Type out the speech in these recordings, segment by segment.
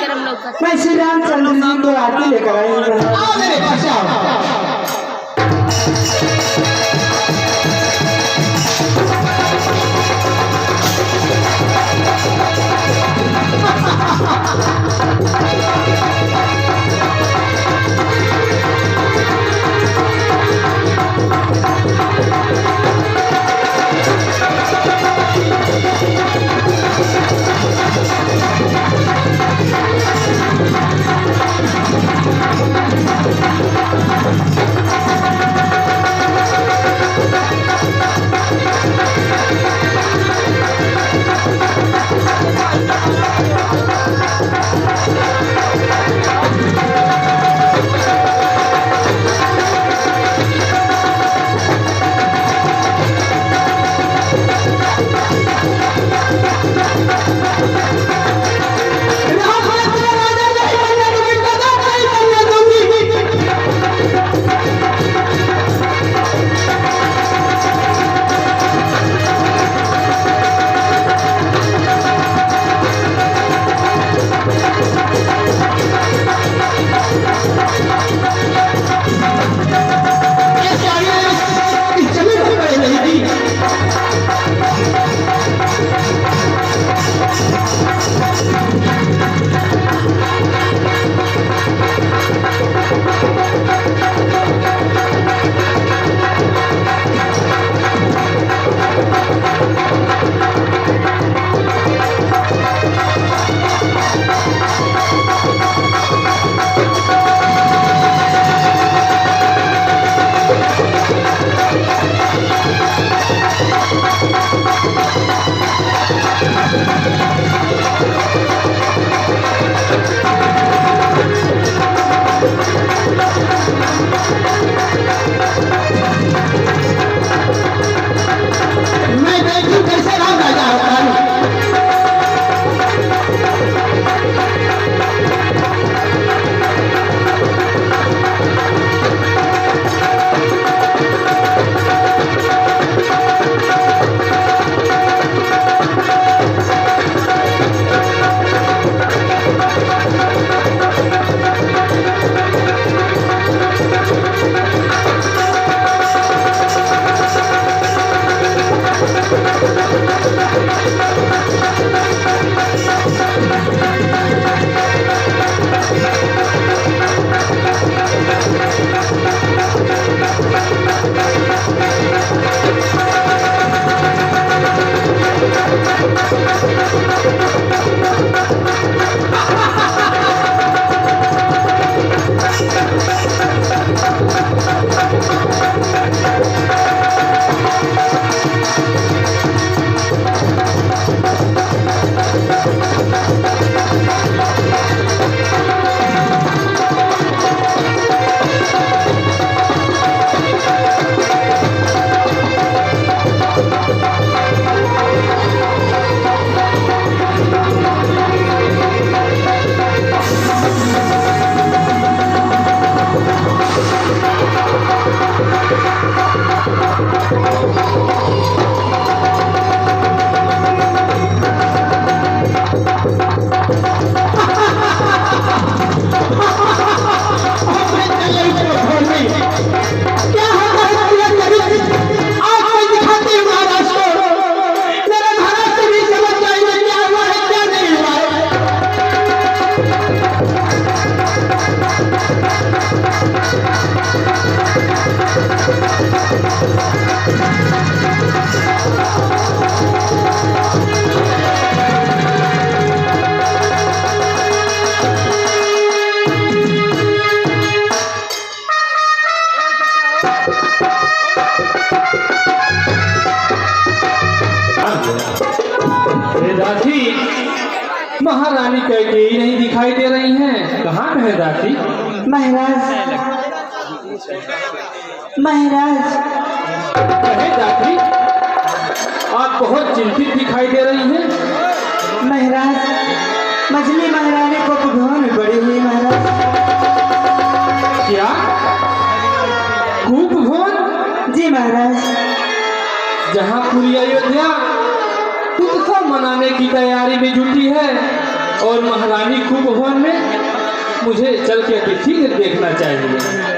शर्म लौकत। मैं श्री रामचंद्र जी को आरती लेकर आई हूँ। आओ मेरे पास आओ। दासी, महारानी कैकेयी नहीं दिखाई दे रही हैं। कहाँ है दासी? महाराज, महाराज। कहे दासी, आप बहुत चिंतित दिखाई दे रही हैं। महाराज, मछली महारानी को कुभवन में पड़ी हुई महाराज। क्या? कुभवन? जी महाराज। जहाँ पूरी अयोध्या उत्सव मनाने की तैयारी में जुटी है, और महारानी को भवन में मुझे चल के अतिथि देखना चाहिए।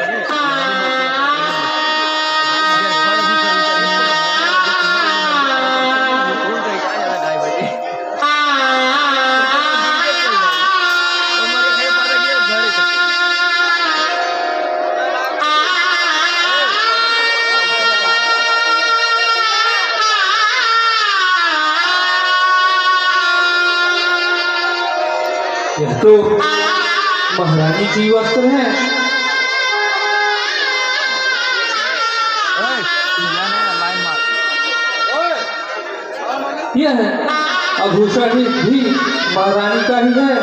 यह तो महारानी की वस्त्र है। यह आभूषण भी महारानी का ही है।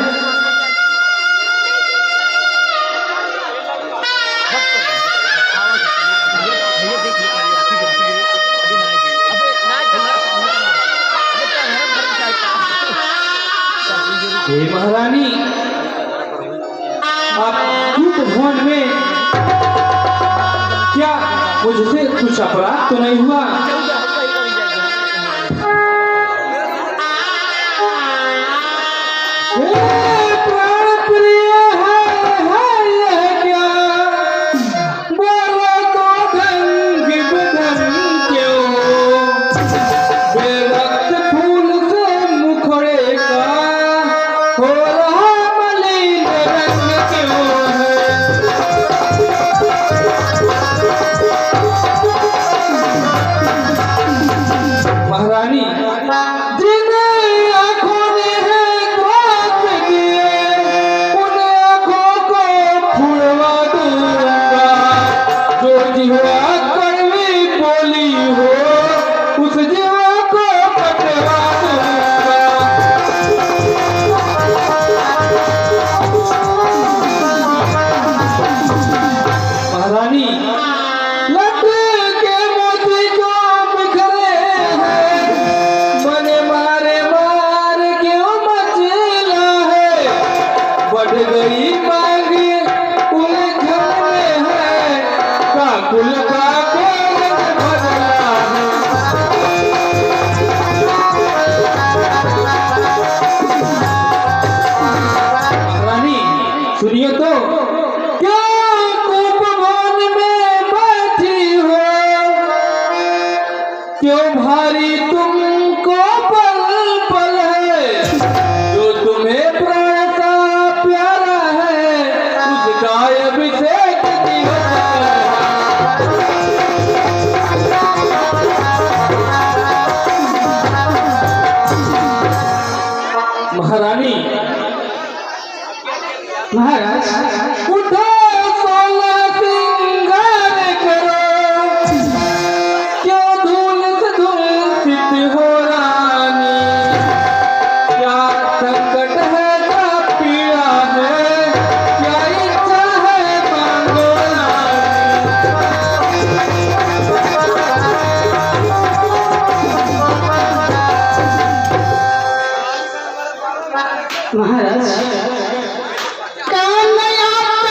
हे महारानी, आप दूत भवन में क्या मुझसे कुछ अपराध तो नहीं हुआ? प्राण प्रिय है यह क्या? बोलो तो ढंग बदन क्यों? बेरक्त फूल से मुखड़े का हो रहा मलिन रंग क्यों है? महारानी, जिन आँखों ने है द्वार किए, उन आँखों को फुड़वा दूंगा। जो जिह्वा कड़वी बोली हो, उस जिह्वा को पटवा दूंगा। महारानी, लट के मोती को बिखरे हैं, मने मारे मार क्यों मचला है? बढ़ गई मांग उलझन में है, काकुल का कोलम बदला है। महारानी, सुनिए तो, क्या उपवन में बैठी हो? क्यों भारी तुमको पल पल है? जो तुम्हें प्राण सा प्यारा है, उसका अभिषेक दिया है। महारानी, महाराज, उठो सोलह सिंगार करो, क्यों धूल से धूलित हो रानी? क्या संकट है, क्या पीड़ा है, क्या इच्छा है, मांगो महाराज, कान में आप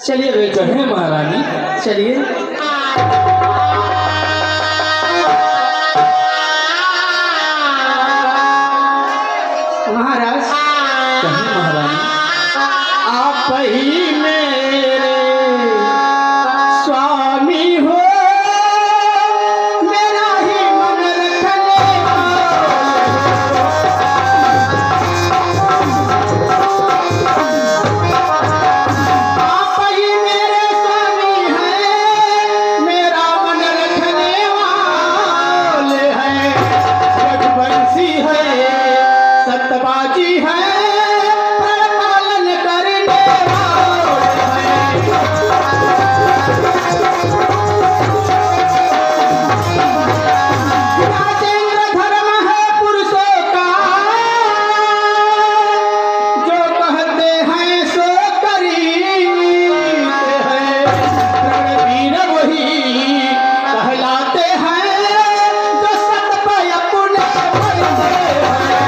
चलिए बेटा, कहे महारानी। चलिए। महाराज, कहे महारानी। आप ही मेरे स्वामी हो, मेरा ही मन रखने आप ही मेरे स्वामी हैं, मेरा मन रखने वाले हैं। रघुवंशी है, सत्यबाजी है, पालन करने वाले हैं। राजेंद्र धर्म है पुरुषों का, जो कहते हैं सो करीते हैं। रणवीर वही कहलाते हैं, जो सत पे अपने मरते हैं।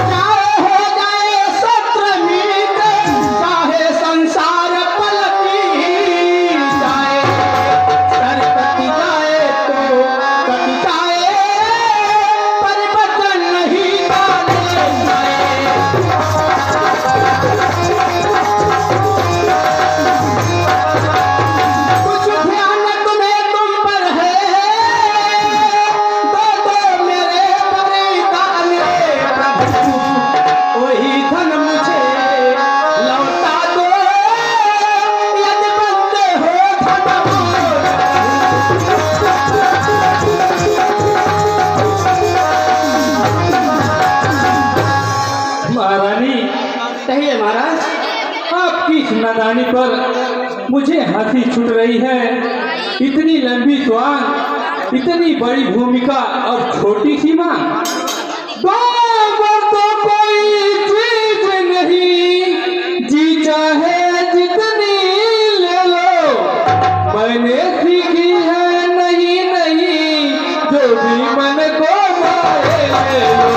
चाहे हो जाए शत्रु मित्र, चाहे संसार पलटी जाए, सर कट जाए तो कट जाए, परिवर्तन नहीं डाले जाए। कुछ ध्यान तुम्हें तुम पर है, दो मेरे परिदान प्रभु, वही धन मुझे लौटा दो, यदि बनते हो धनवान। महारानी, कहिए महाराज। आपकी इस नादानी पर मुझे हंसी छूट रही है। इतनी लंबी स्वांग, इतनी बड़ी भूमिका और छोटी सी मांग। तो कोई चीज नहीं, जी चाहे जितनी ले लो, मैंने सीखी है नहीं नहीं, जो भी मन को मारे ले लो।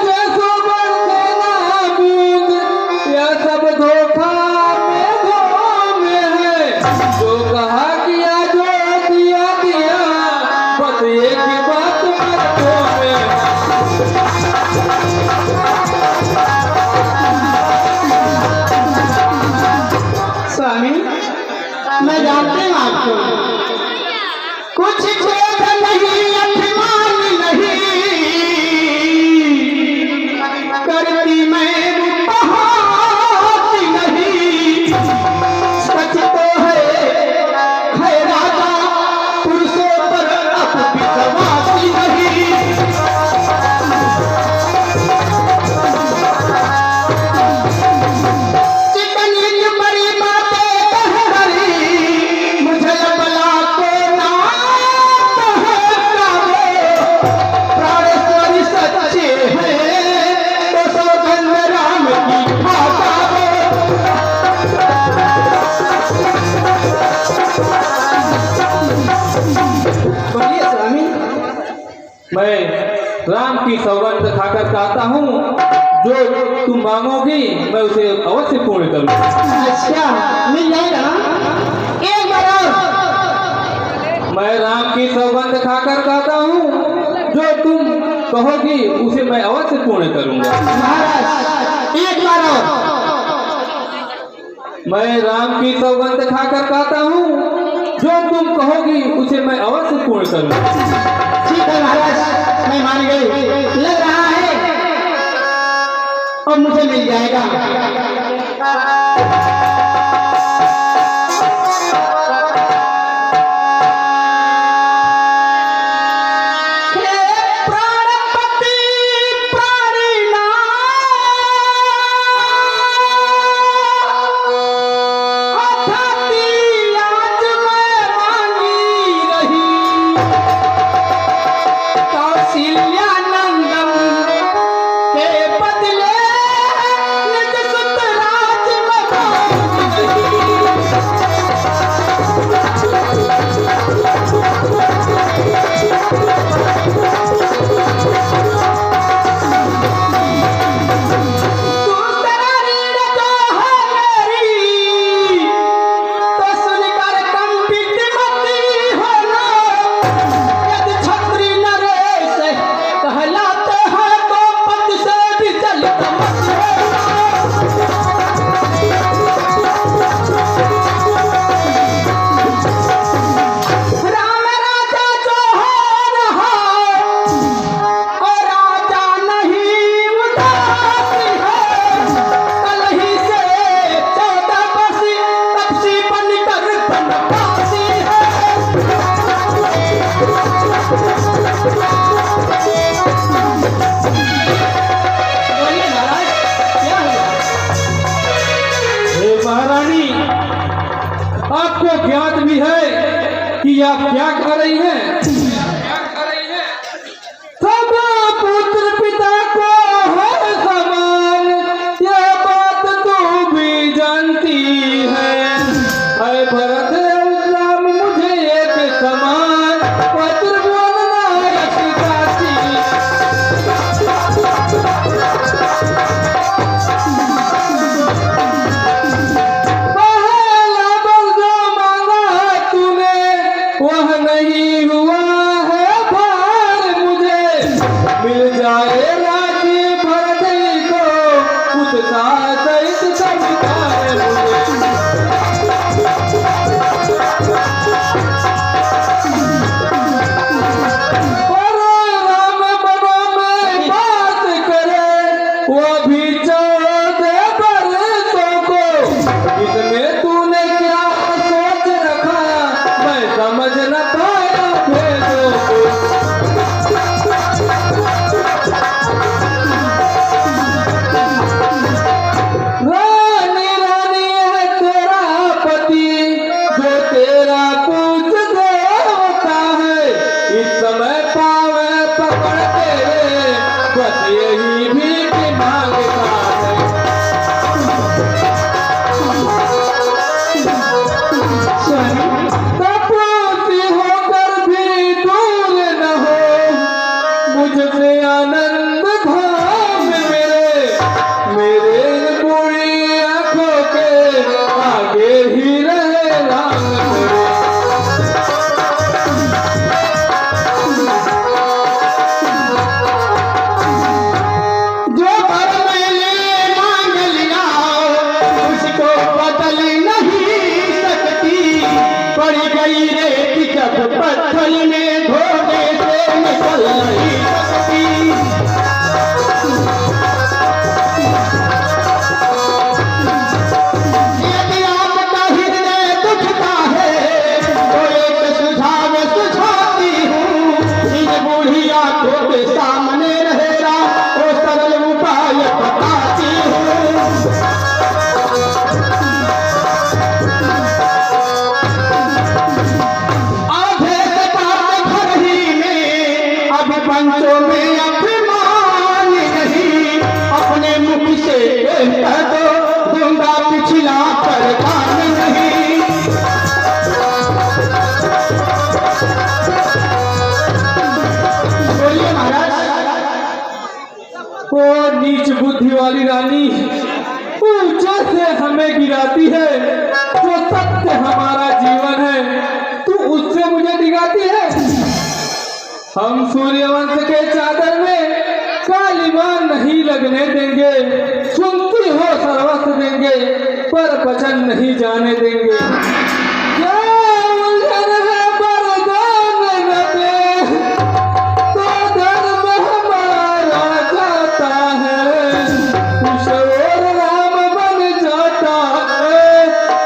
जैसो बढ़ते ना बूंद, यह सब धोखा में है। जो कहा किया, जो दिया दिया, बस एक ही बात मर्दों में है। स्वामी, मैं जानती हूँ आपको, कुछ खेद नहीं, अभिमान नहीं, करती मैं उपहास नहीं। सच तो है राजा, पुरुषों पर अब विश्वास नहीं। चिकनी बड़ी बातें कह रही, मुझे बला को नाम है प्राणेश्वरी सच्चे हैं, तो सौगंध राम की भाषा बोलिए स्वामी। मैं राम की सौगंध खाकर कहता हूँ, जो तुम मांगोगी मैं उसे अवश्य पूर्ण करूँगा। अच्छा, मिल जाएगा ना? एक बार और। मैं राम की सौगंध खाकर कहता हूँ, जो तुम कहोगी उसे मैं अवश्य पूर्ण करूँगा। महाराज, एक बार और। मैं राम की सौगंध खाकर कहता हूँ, जो तुम कहोगी उसे मैं अवश्य पूर्ण करूँगा। ठीक है महाराज, मैं मान गई। लग रहा है और मुझे मिल जाएगा। के बदले निज सुत राज में भी है कि आप क्या खा रही हैं? सब पुत्र पिता को है समान, यह बात तू भी जानती है। है भरत राम मुझे एक समान, वह त्रिभुवन नायक काशी। पहला बल जो मांगा तूने वह नहीं हुआ है भार मुझे। मिल जाए राज्य भरत को उत्साह सहित स्वीकार मुझे। और राम मनों में बात करे वह भी 14 बरसों को। इसमें तूने क्या सोच रखा मैं समझ न पाया भेदों को। रानी रानी है तेरा पति जो तेरा पूछ देवता है। इस समय पावे पकड़ तेरे बस यही भीख मांगता है। तपस्वी होकर भी दूर न हो मुझसे आनंद धाम मेरे बुरी आंखों के आगे ही रहे राम मेरे। जो घर मैंने मांग लिया उसको बदल नहीं सकती। पड़ गई रेत जब पत्थर में धोने से निकल नहीं सकती। यदि आपका हृदय दुखता है तो एक सुझाव सुझाती हूँ। इन बूढ़ी आंखों के सामने रहेगा वो सरल उपाय बताती हूँ। आधे से बात घर ही में अब पंचों में अभिमान नहीं। अपने मुख से कह दो दूंगा पिछला पर कान नहीं। बोलिए महाराज। वो नीच बुद्धि वाली रानी ऊंचे से हमें गिराती है। जो सत्य हमारा जीवन है तू उससे मुझे डिगाती है। हम सूर्यवंश के चादर में कालीमान नहीं लगने देंगे। सुनती हो सर्वस्व देंगे पर वचन नहीं जाने देंगे। क्या उलझन है वरदान न दे तो धर्म हमारा जाता है। कुछ और राम बन जाता है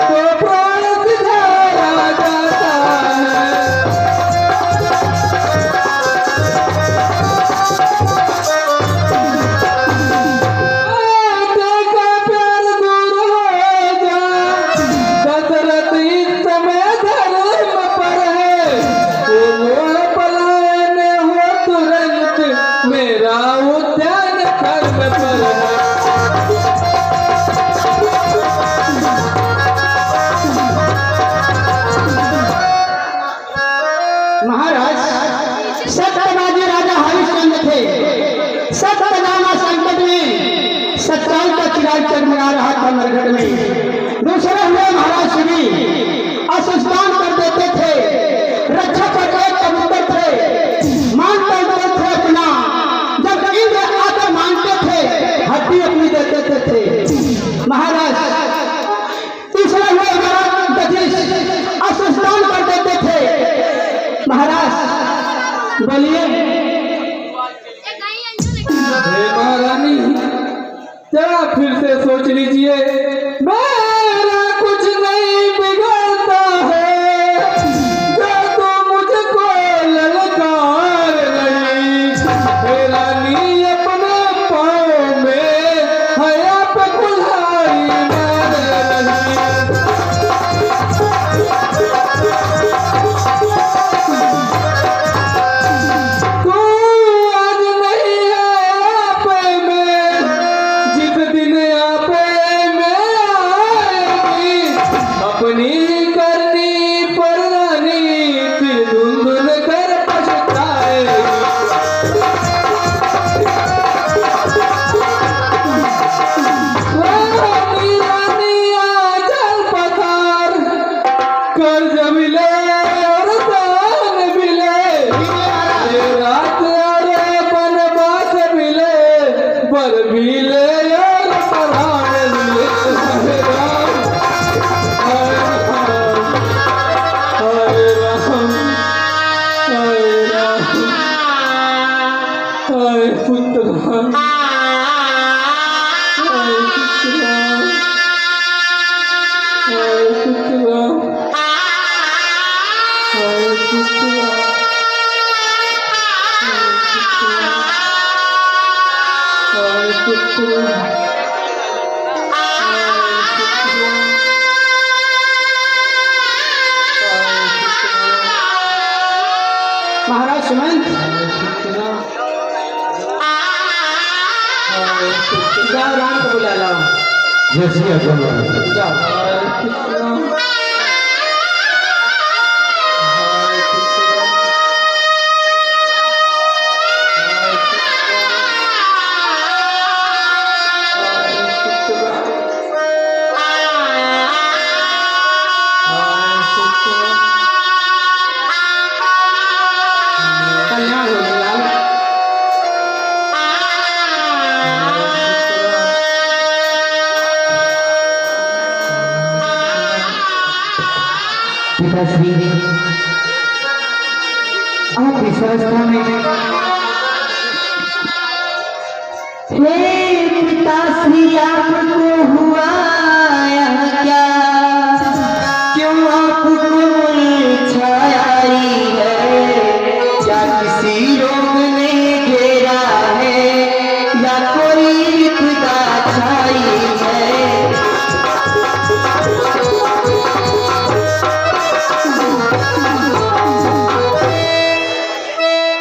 तो प्राण सिधारा जाता है। देखा प्यार दूर हो जा दशरथ इस समय धर्म पर है। वो मोह पलायन हो तुरंत मेरा उद्यान धर्म पर है। महाराज सत्यवादी राजा हरिश्चंद्र थे। सत्यनामा संकट में सच्चाई का चिराग चमका रहा था नरगढ़ में। दूसरे हुए महाराज श्री असुस्तान कर देते थे। रक्षा कर एक कबूतर थे मान करते थे अपना। जब इंद्र आकर मानते थे हड्डी अपनी दे देते थे। महाराज तीसरे हुए महाराज दधीच असुस्तान कर देते थे। महाराज बोलिए। हे महारानी जरा फिर से सोच लीजिए। मेरा कुछ नहीं बिगड़ता है जो तो मुझको ललकार रही। हे रानी अपने पाँव में है आप कुल्हाड़ी मार रही। जमिले और दान मिले रात अरे बनवास मिले बर मिले और पराण मिले हरे राम हरे राम हरे राम हरे पुत्र राम हरे पुत्र राम हरे पुत्र राम हरे पुत्र राम हरे पुत्र राम महाराज सुमंत जाओ राम को बुला लाओ। जाओ। कल्याण हो लाल। पिताश्री आप इस अवस्था में हे पिताश्री आपको हुआ यह क्या क्यों आपको मुरझाई है क्या किसी रोग ने घेरा है या कोई विपदा छाई है।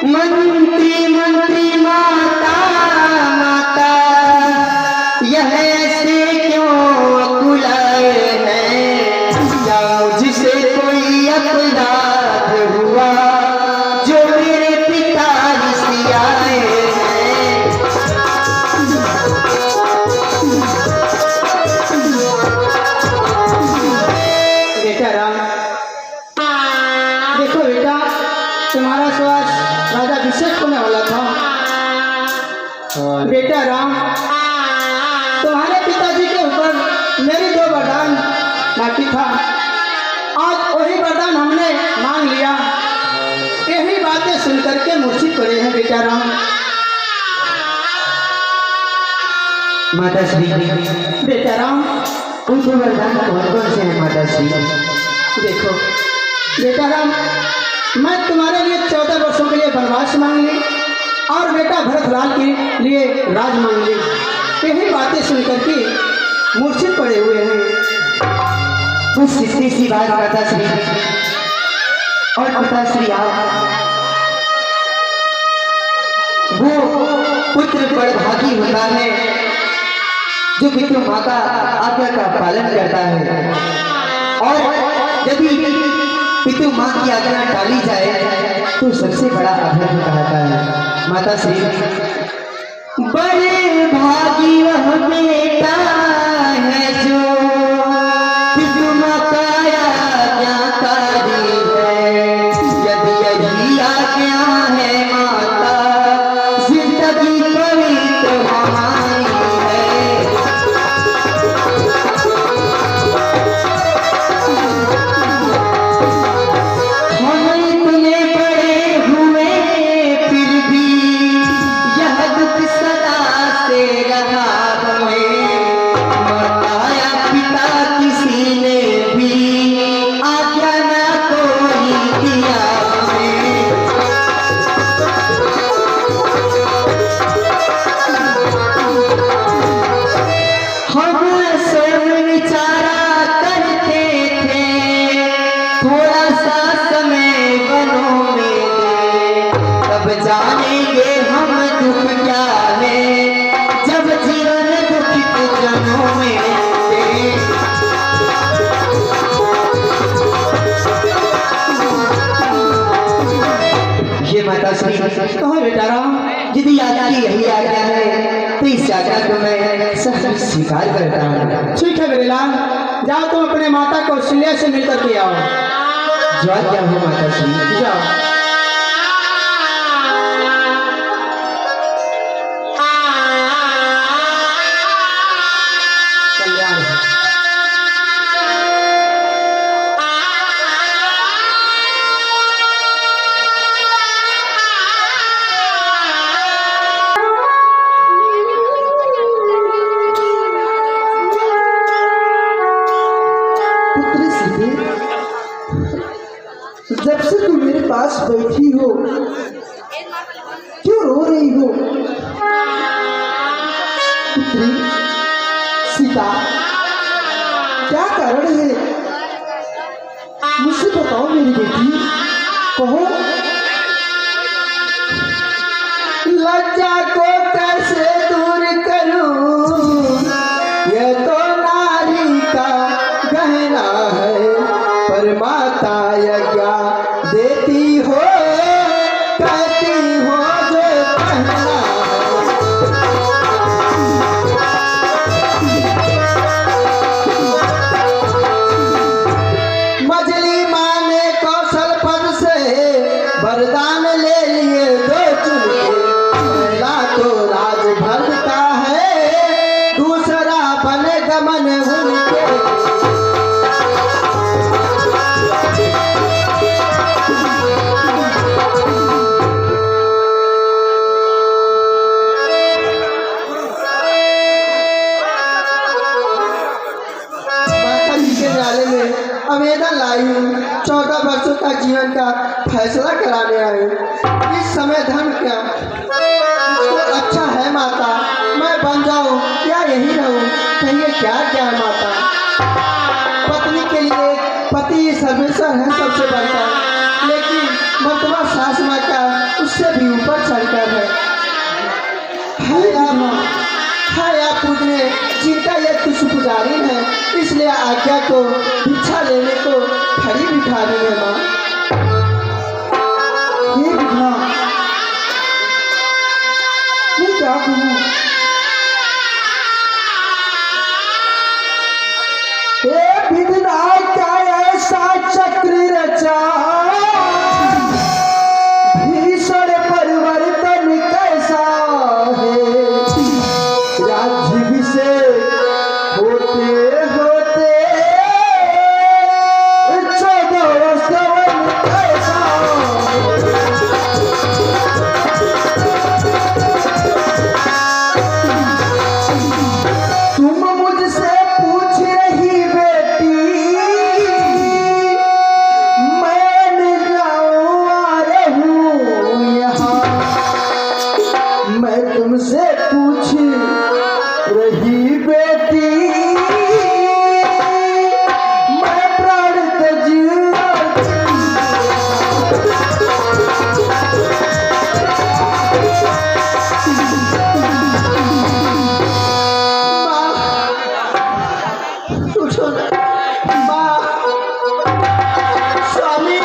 मंत्री मंत्री माता माता यह ऐसे क्यों अकुलाए हैं क्या मुझसे कोई अपराध हुआ जो मेरे पिता रिसियाए हैं। बेटा राम देखो बेटा तुम्हारा स्वास्थ्य राजा अभिषेक होने वाला था। बेटा राम तुम्हारे पिताजी के ऊपर मेरी 2 वरदान बाकी था। आज वही वरदान हमने मांग लिया। यही बातें सुनकर के मूर्छित पड़े हैं बेटा राम। माताश्री बेटा राम उनको वरदान कौन से हैं माताश्री? देखो बेटा राम मैं तुम्हारे लिए 14 वर्षों के लिए वनवास मांग ली और बेटा भरतलाल के लिए राज मांग ली। यही बातें सुनकर के मूर्छित पड़े हुए हैं। कुछ सीधी सी बात माताश्री और पिताश्री आप वो पुत्र बड़भागी होता है जो पितृ माता आज्ञा का पालन करता है और यदि पितु माँ की आज्ञा टाली जाए तो सबसे बड़ा अधर्म कहता है। माताश्री बड़े भागी वह बेटा है जो पितु माँ का आज्ञाकारी है। यदि यही आज्ञा है माता जिंदगी पवित्र हमारी है। थोड़ा सा समय बनों में दे तब जानेंगे हम दुख क्या है जब जीवन दुखित जनों में दे। ये माताश्री कहो बेटा राम यदि आपकी यही आज्ञा है तो इस आज्ञा को मैं सब स्वीकार करता हूँ। ठीक है मेरे लाल जाओ तुम अपने माता कौशल्या से मिलकर के आओ। सवाल क्या है माता श्री? जाओ। कल्याण हो। पुत्री सीते, जब से तुम मेरे पास बैठी हो क्यों रो रही हो? पुत्री सीता, क्या कारण है? मुझसे बताओ मेरी बेटी, कहो। लज्जा को कैसे दूर करूं, ये तो नारी का गहना है, पर माता यज्ञा देती हो, कहती हो जो कहना है। मजली माँ ने कौशल पद से वरदान ले लिए दो चुनके, पहला तो राजभर का है, दूसरा बन गमन उनके। माता जी के न्यायालय में आवेदन लाई हूँ, 14 वर्षों का जीवन का फैसला कराने आई हूँ। इस समय धन क्या तो अच्छा है माता, मैं बन जाऊँ या यही रहूँ, कहिए क्या क्या है माता। पत्नी के लिए पति सर्वेश्वर है सबसे बढ़कर, लेकिन मर्तबा सास माँ का उससे भी ऊपर चढ़कर है। या पूजने जिनका ये तुझ पुजारी है, इसलिए आज्ञा को भिक्षा लेने को खड़ी भिखारी है माँ। ये विघ्ना, मैं क्या कहूँ? हे विघ्ना, क्या ऐसा चक्र रचा, भीषण परिवर्तन कैसा है, राज्याभिषेक होते होते 14 वर्ष कैसा। तुम मुझसे पूछ रही बेटी, मैं जाऊँ आ रहूँ यहाँ, मैं तुमसे पूछ रही बेटी, मैं प्राण त्यज उठो ना माँ। स्वामी,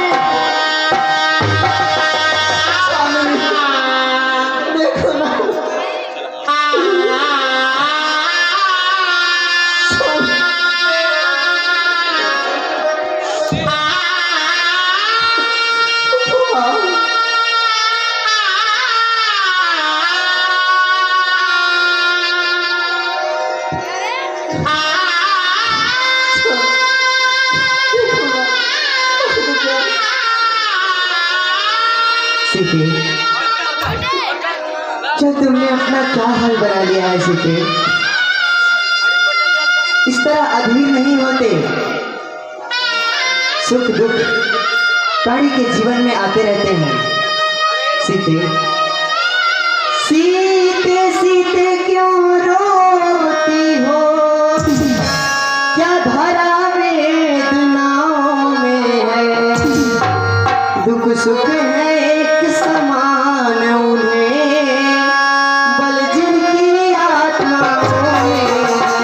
स्वामी देखो ना। सीते, क्या तुमने अपना क्या हाल बना लिया है? सीते, इस तरह अधीर नहीं होते। सुख दुख प्राणी के जीवन में आते रहते हैं। सीते, सीते सीते क्यों रोती हो, क्या धरा वेदनाओं में है, दुख सुख है एक समान उन्हें, बल जिनकी आत्माओं में है।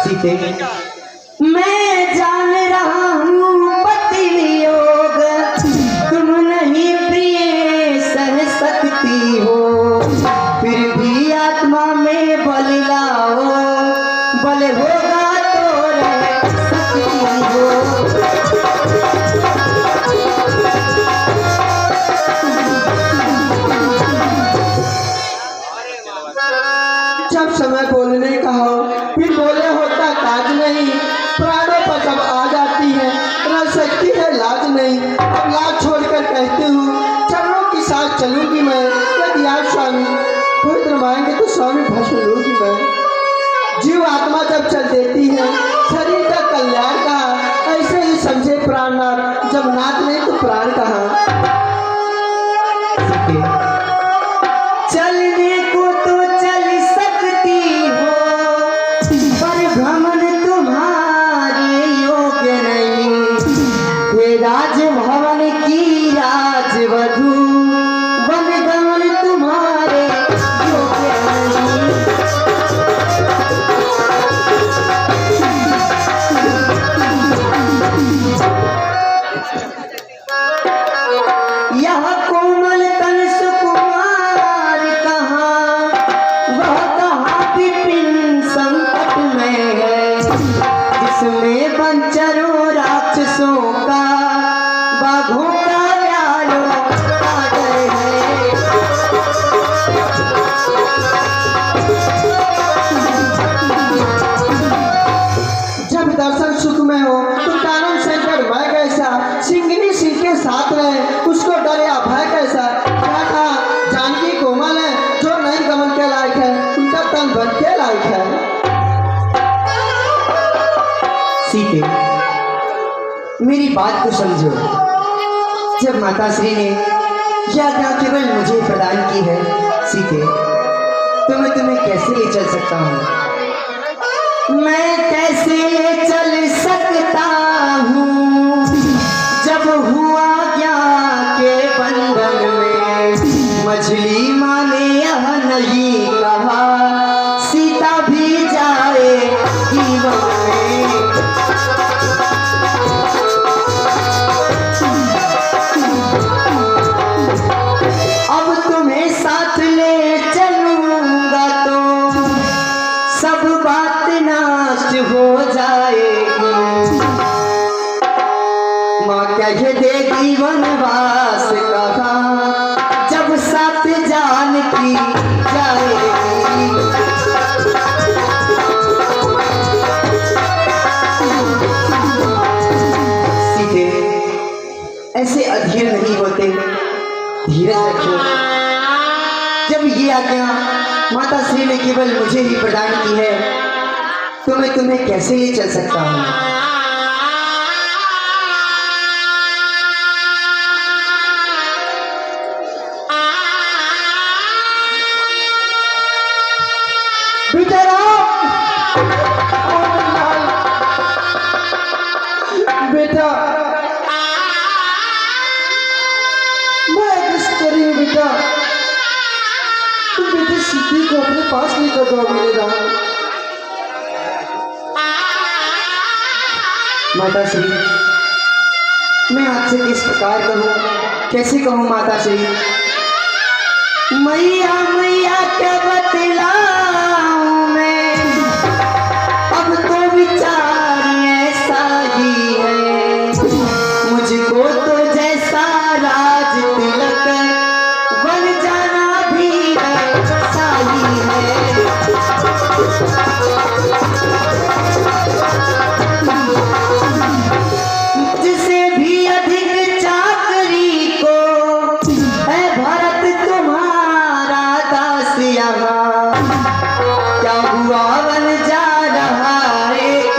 सीते, मैं जान रहा हूँ पति वियोग तुम नहीं प्रिय सह सकती हो, फिर भी आत्मा में बलिला आओ, बल होगा तो रह सकती हो। जब समय बोलने का हो फिर बोले होता काज नहीं, प्राणों पर जब आ जाती है रह सकती है लाज नहीं। अब लाज छोड़कर कहती हूँ चरणों की साथ चलूंगी मैं, यदि आज स्वामी पवित्र मांगे तो स्वामी भस्म लूंगी मैं। जीव आत्मा जब चल देती है शरीर का कल्याण कहाँ, ऐसे ही समझे प्राणनाथ, जब नाथ नहीं तो प्राण कहाँ। चलने को तो चल सकती हो, पर भ्रमण तुम्हारे योग्य नहीं। हे राजभवन की राजवधू, वन गमन तुम्हारे योग्य नहीं। यह कोमल तन सुकुमार कहाँ, वह कहाँ विपिन संकट में है। जिसमें बंचरों राक्षसों का, बाघों का व्यालो आदर है। जब दर्शन सुख में हो तो कानन शंकर भय कैसा, सिंगनी सिंह के साथ रहे उसको डर या भय कैसा। क्या कहा जानकी कोमल है जो नहीं गमन के लायक है, उनका तन बन के लायक है। सीते, मेरी बात को समझो। जब माता श्री ने यह आज्ञा केवल मुझे प्रदान की है सीते, तो मैं तुम्हें कैसे ले चल सकता हूँ? मैं कैसे ले चल सकता हूँ जब हुआ क्या के बंधन में। मछली माने यह नहीं कहा, सीता भी जाए जीवन में। अब तुम्हें साथ ले चलूंगा तो सब बात नाश हो जाएगी। माँ कह देगी वनवास कहा, जब साथ जान की जाएगी। सीते, ऐसे अधीर नहीं होते, धीरज रखो। जब ये आज्ञा माता श्री ने केवल मुझे ही प्रदान की है, तो मैं तुम्हें कैसे ले चल सकता हूँ? बेटा बेटा मैं किस करी बेटा, तुम बेटी सीधी को अपने पास लेकर जाओ मेरे राम। माता श्री, मैं आपसे किस प्रकार कहूँ, कैसे कहूँ माता श्री? मैया मैया क्या बतलाऊं मैं, अब तो विचार ऐसा ही है। मुझको तो जैसा राज तिलक बन जाना भी ऐसा ही है। मुझसे भी अधिक चाकरी को है भरत तुम्हारा दास यहाँ। क्या हुआ बन जा रहा एक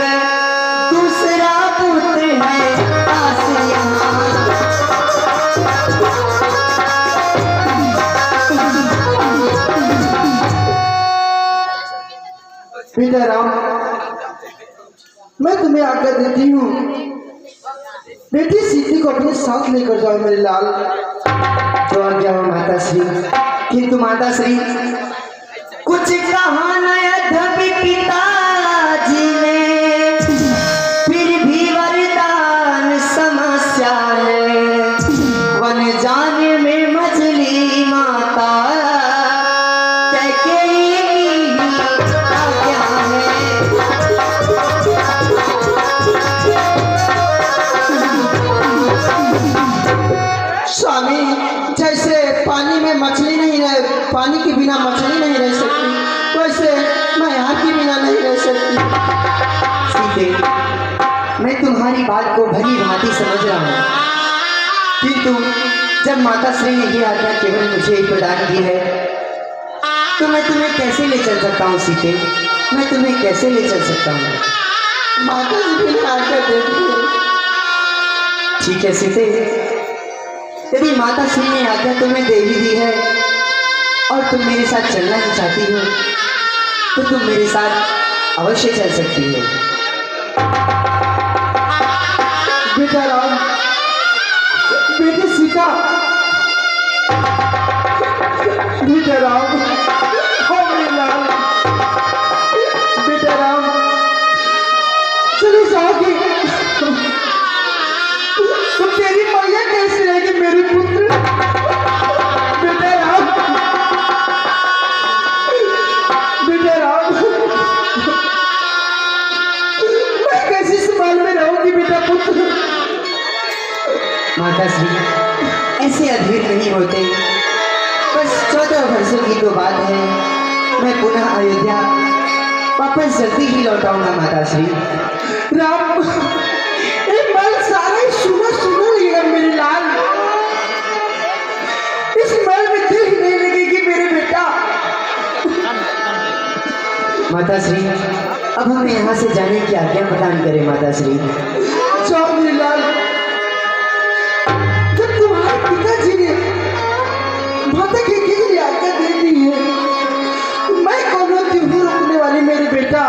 दूसरा पुत्र है दास यहाँ। बेटा राम, मैं तुम्हें आज्ञा देती हूँ, बेटी सीधी को अपने साथ लेकर जाओ मेरे लाल। तो आज्ञा हो माता श्री। किंतु माता श्री, कुछ कहा न यद्यपि पिताजी ने, फिर भी वरदान समस्या है। वन जाने में मछली माता कैकेयी की बात को भली भांति समझ रहा हूँ, किंतु जब माता श्री ने ये आज्ञा केवल मुझे ही प्रदान की है, तो मैं तुम्हें कैसे ले चल सकता हूँ सीते? मैं तुम्हें कैसे ले चल सकता हूँ? माता जी की आज्ञा दे दी। ठीक है सीते, यदि माता श्री ने आज्ञा तुम्हें दे ही दी है और तुम मेरे साथ चलना ही चाहती हो, तो तुम मेरे साथ अवश्य चल सकती हो। बेटा राम, बेटी सीता, बेटा राम, हो मेरे लाल, बेटा राम, चली जाओगी तो तेरी मैया कैसे रहेगी मेरे पुत्र? बेटा राम, बेटा राम, मैं कैसे संभाल में रहूंगी बेटा पुत्र? माता श्री, ऐसे अधीर नहीं होते। बस 14 वर्षों की तो बात है, मैं पुनः अयोध्या वापस जल्दी ही लौटाऊंगा माता श्री। राम, एक बार सारा ही सुना सुना लगेगा मेरे लाल। इस महल में दिल ही नहीं लगेगी मेरे बेटा। माता श्री, अब हमें यहाँ से जाने की आज्ञा प्रदान करें माता श्री। जाओ मेरे लाल। जब तुम्हारे पिताजी ने माता के लिए आज्ञा दे दी है, तो मैं कौन होती हूँ रोकने वाली मेरे बेटा?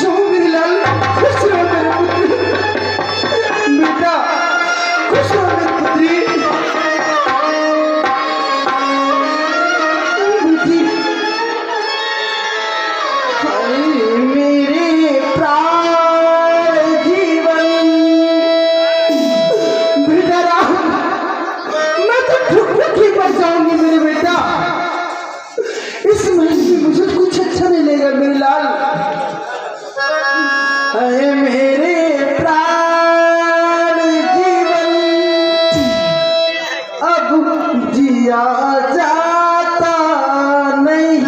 जाओ मेरे लाल, खुश रहो मेरे पुत्र। बेटा, खुश रहो मेरी पुत्री। बेटी, अरे मेरे प्राण जीवन, बेटा राम, मैं तो ठुक ही पड़ जाऊंगी मेरे बेटा। इस महल में मुझे कुछ अच्छा नहीं लगेगा मेरे लाल। अरे मेरे प्राण जीवन, अब जिया जाता नहीं।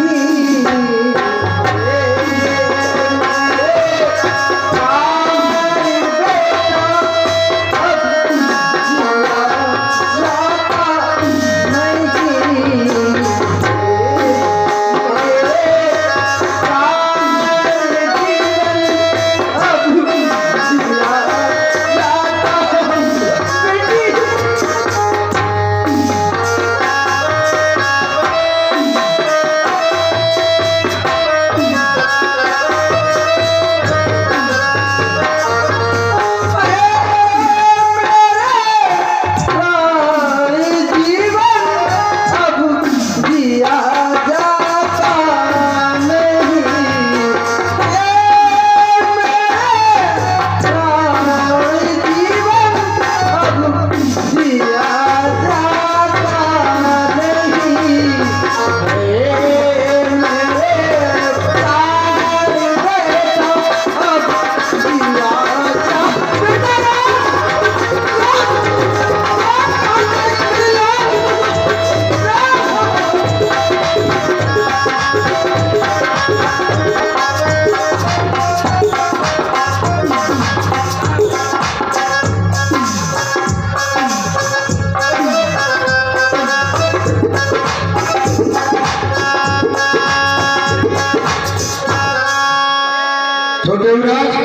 छोटे युवराज,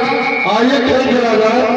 आइए खेल खेला जाए।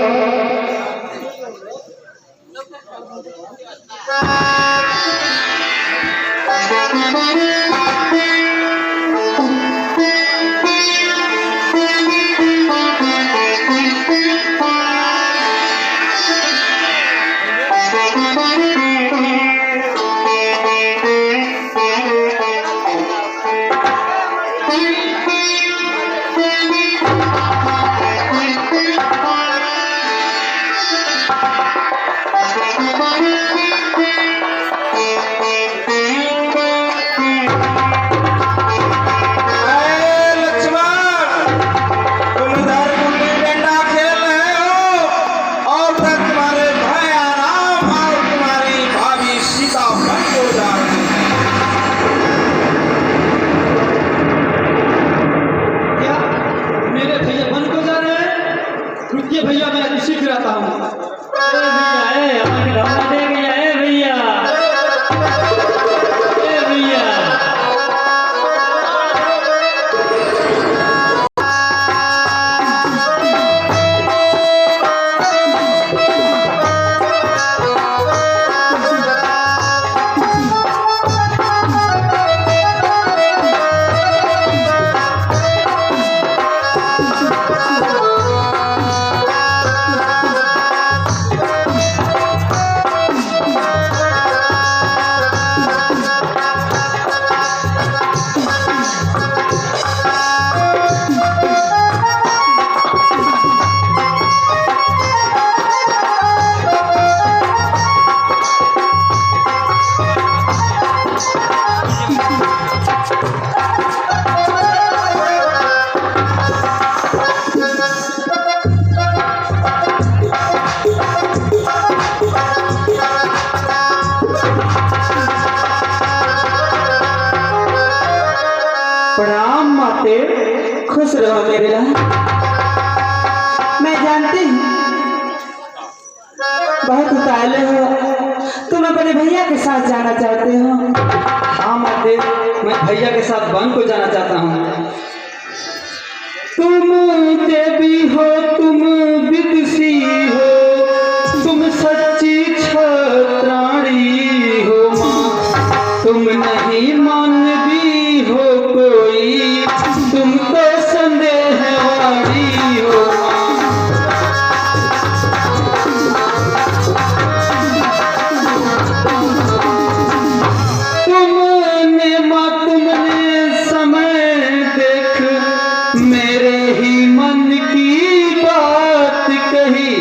प्रणाम माते। खुश रहो मेरे लाल। मैं जानती हूँ बहुत उतावले हो, तुम अपने भैया के साथ जाना चाहते हो। हाँ माते, मैं भैया के साथ वन को जाना चाहता हूँ। तुम देवी हो, तुम विदुषी हो, तुम सच्ची क्षत्राणी हो माँ। तुम नहीं मानवी हो कोई, तुम तो संदेहवाणी हो माँ। तुमने समय देख मेरे ही मन की बात कही,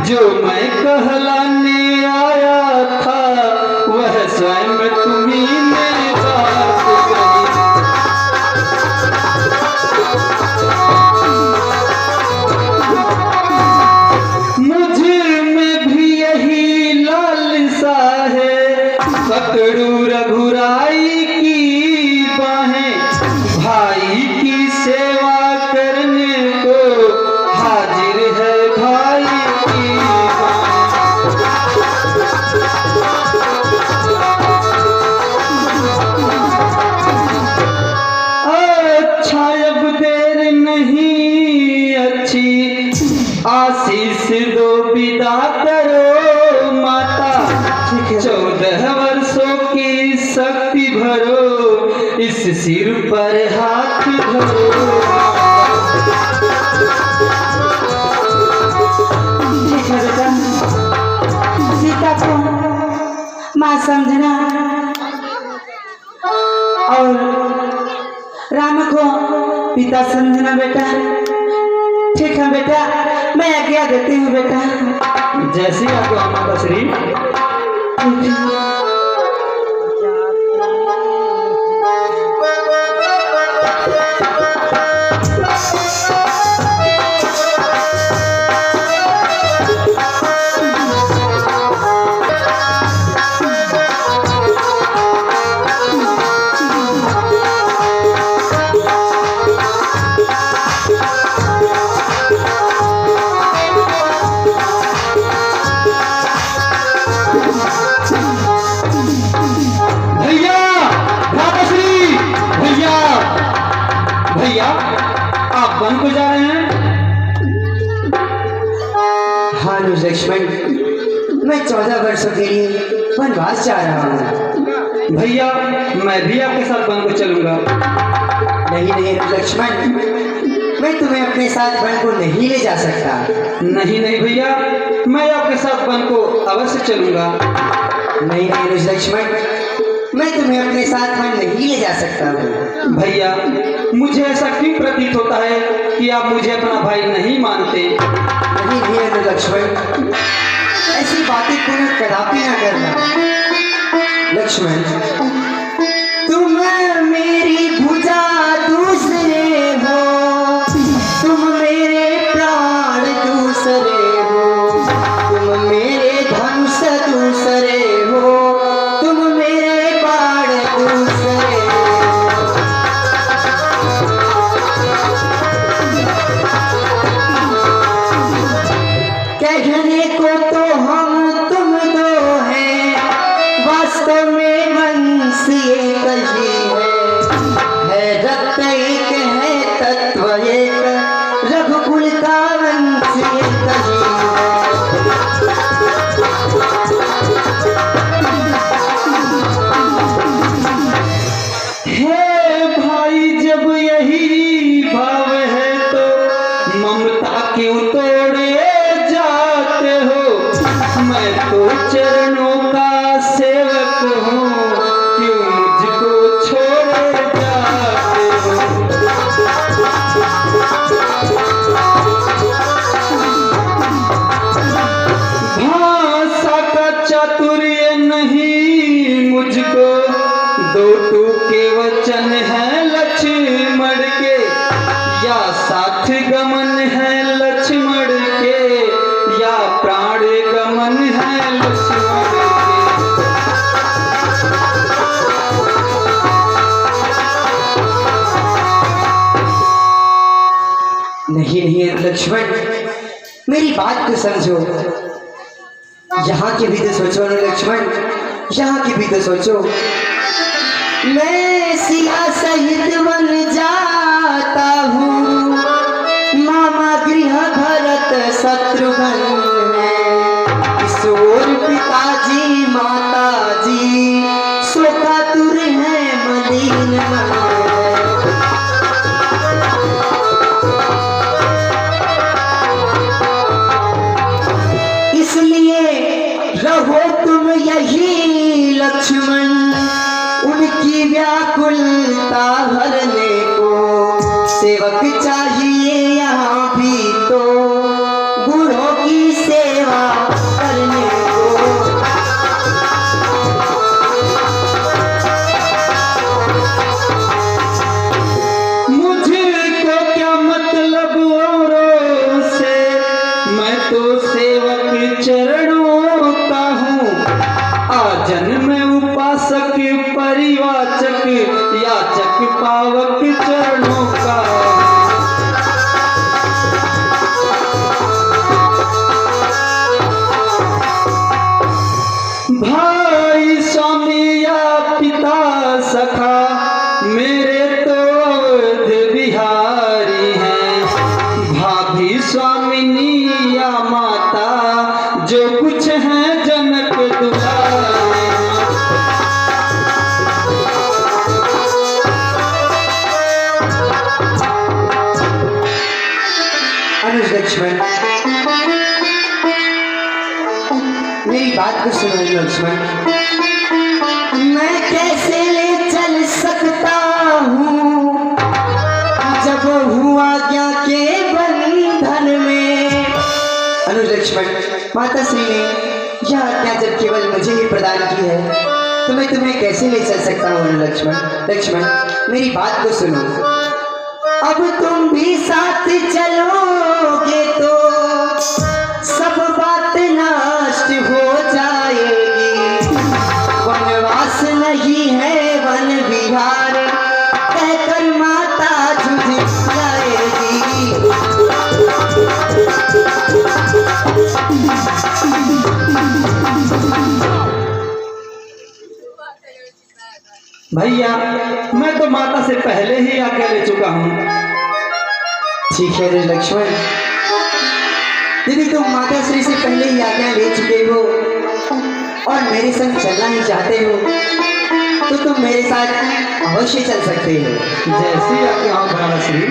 जो मैं कहलाने आया था वह स्वयं तुम्ही ने बात कही। मुझ में भी यही लालसा है, पकड़ू रघुराई की बाहें, भाई की सेवा करने को हाजिर है भाई की बाहें। अच्छा अब देर नहीं अच्छी, आशीष दो विदा करो माता। 14 वर्षों की शक्ति भरो, इस सिर पर हाथ धरो। ठीक है बेटा, सीता को माँ समझना और राम को पिता समझना बेटा। ठीक है बेटा, मैं आज्ञा देती हूँ बेटा। जैसी आपको माता श्री। भैया आप वन को जा रहे हैं? हाँ लक्ष्मण, मैं 14 वर्षों के लिए वनवास जा रहा हूँ। भैया मैं भी आपके साथ वन को चलूंगा। नहीं नहीं लक्ष्मण, मैं तुम्हें अपने साथ वन को नहीं ले जा सकता। नहीं नहीं भैया, मैं आपके साथ वन को अवश्य चलूंगा। नहीं नहीं लक्ष्मण, मैं तुम्हें अपने साथ वन नहीं ले जा सकता हूँ। भैया मुझे ऐसा क्यों प्रतीत होता है कि आप मुझे अपना भाई नहीं मानते? नहीं नहीं लक्ष्मण, ऐसी बातें पुनः कदापि न करना। लक्ष्मण, तुम मेरी भुजा दूसरे हो, तुम मेरे प्राण दूसरे हो, तुम मेरे धनुष दूसरे हो, तुम मेरे बाण दूसरे हो। कहने को तो हम तुम दो हैं, वास्तव में वंश नहीं नहीं लक्ष्मण, मेरी बात को समझो। यहाँ की भी तो सोचो ना लक्ष्मण, यहाँ की भी तो सोचो। मैं सिया सहित वन जाता हूँ, मामा गृह भरत शत्रुघ्न है। किशोर पिताजी माताजी शोकातुर है मलिन मन। रहो तुम यही लक्ष्मण, उनकी व्याकुलता हरने को। सेवक चाहिए यहाँ भी तो, गुरुओं की सेवा करने को। मुझे को क्या मतलब औरों से, मैं तो सेवक चरणों जन्म उपासक परिवाचक याचक पावक चरणों का। भाई स्वामी या पिता सखा मेरे तो अवध बिहारी हैं। भाभी स्वामिनी या माता जो कुछ है जनक दुलारी। लक्ष्मण, मेरी बात को सुनो लक्ष्मण। मैं कैसे ले चल सकता हूँ जब हुआ ज्ञा के बंधन में। अनुज लक्ष्मण, माता श्री ने यह आज्ञा जब केवल मुझे ही प्रदान की है, तो मैं तुम्हें कैसे ले चल सकता हूँ लक्ष्मण। लक्ष्मण, मेरी बात को सुनो। अब तुम भी साथ चलोगे तो सब बात नष्ट हो जाएगी। वनवास नहीं है वन विहार, कहकर माता झुझ जाएगी। भैया, मैं तो माता से पहले ही आज्ञा ले चुका हूँ। ठीक है लक्ष्मण, यदि तुम माता श्री से पहले ही आज्ञा ले चुके हो और मेरे संग चलना ही चाहते हो, तो तुम मेरे साथ अवश्य चल सकते हो। जैसी आज्ञा हो माता श्री।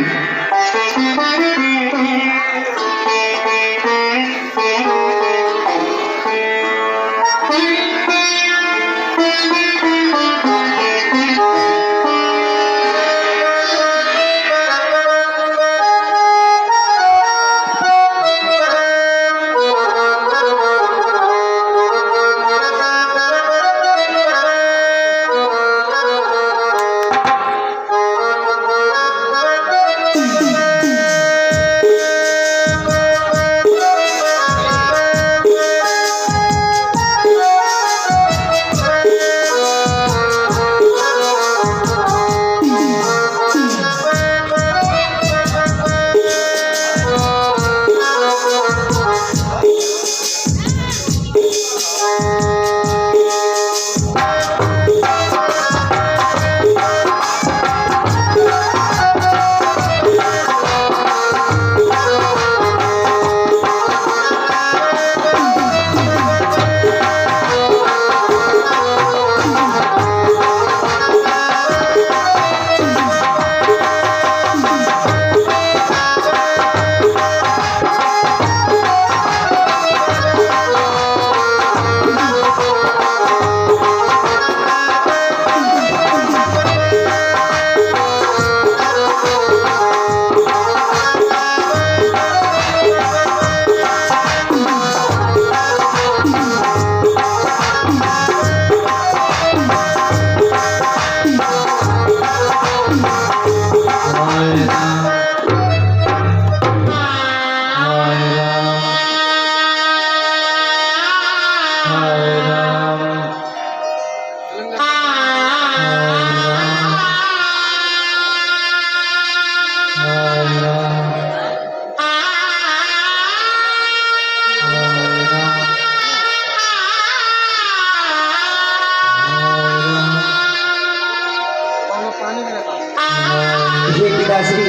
ये पिताश्री,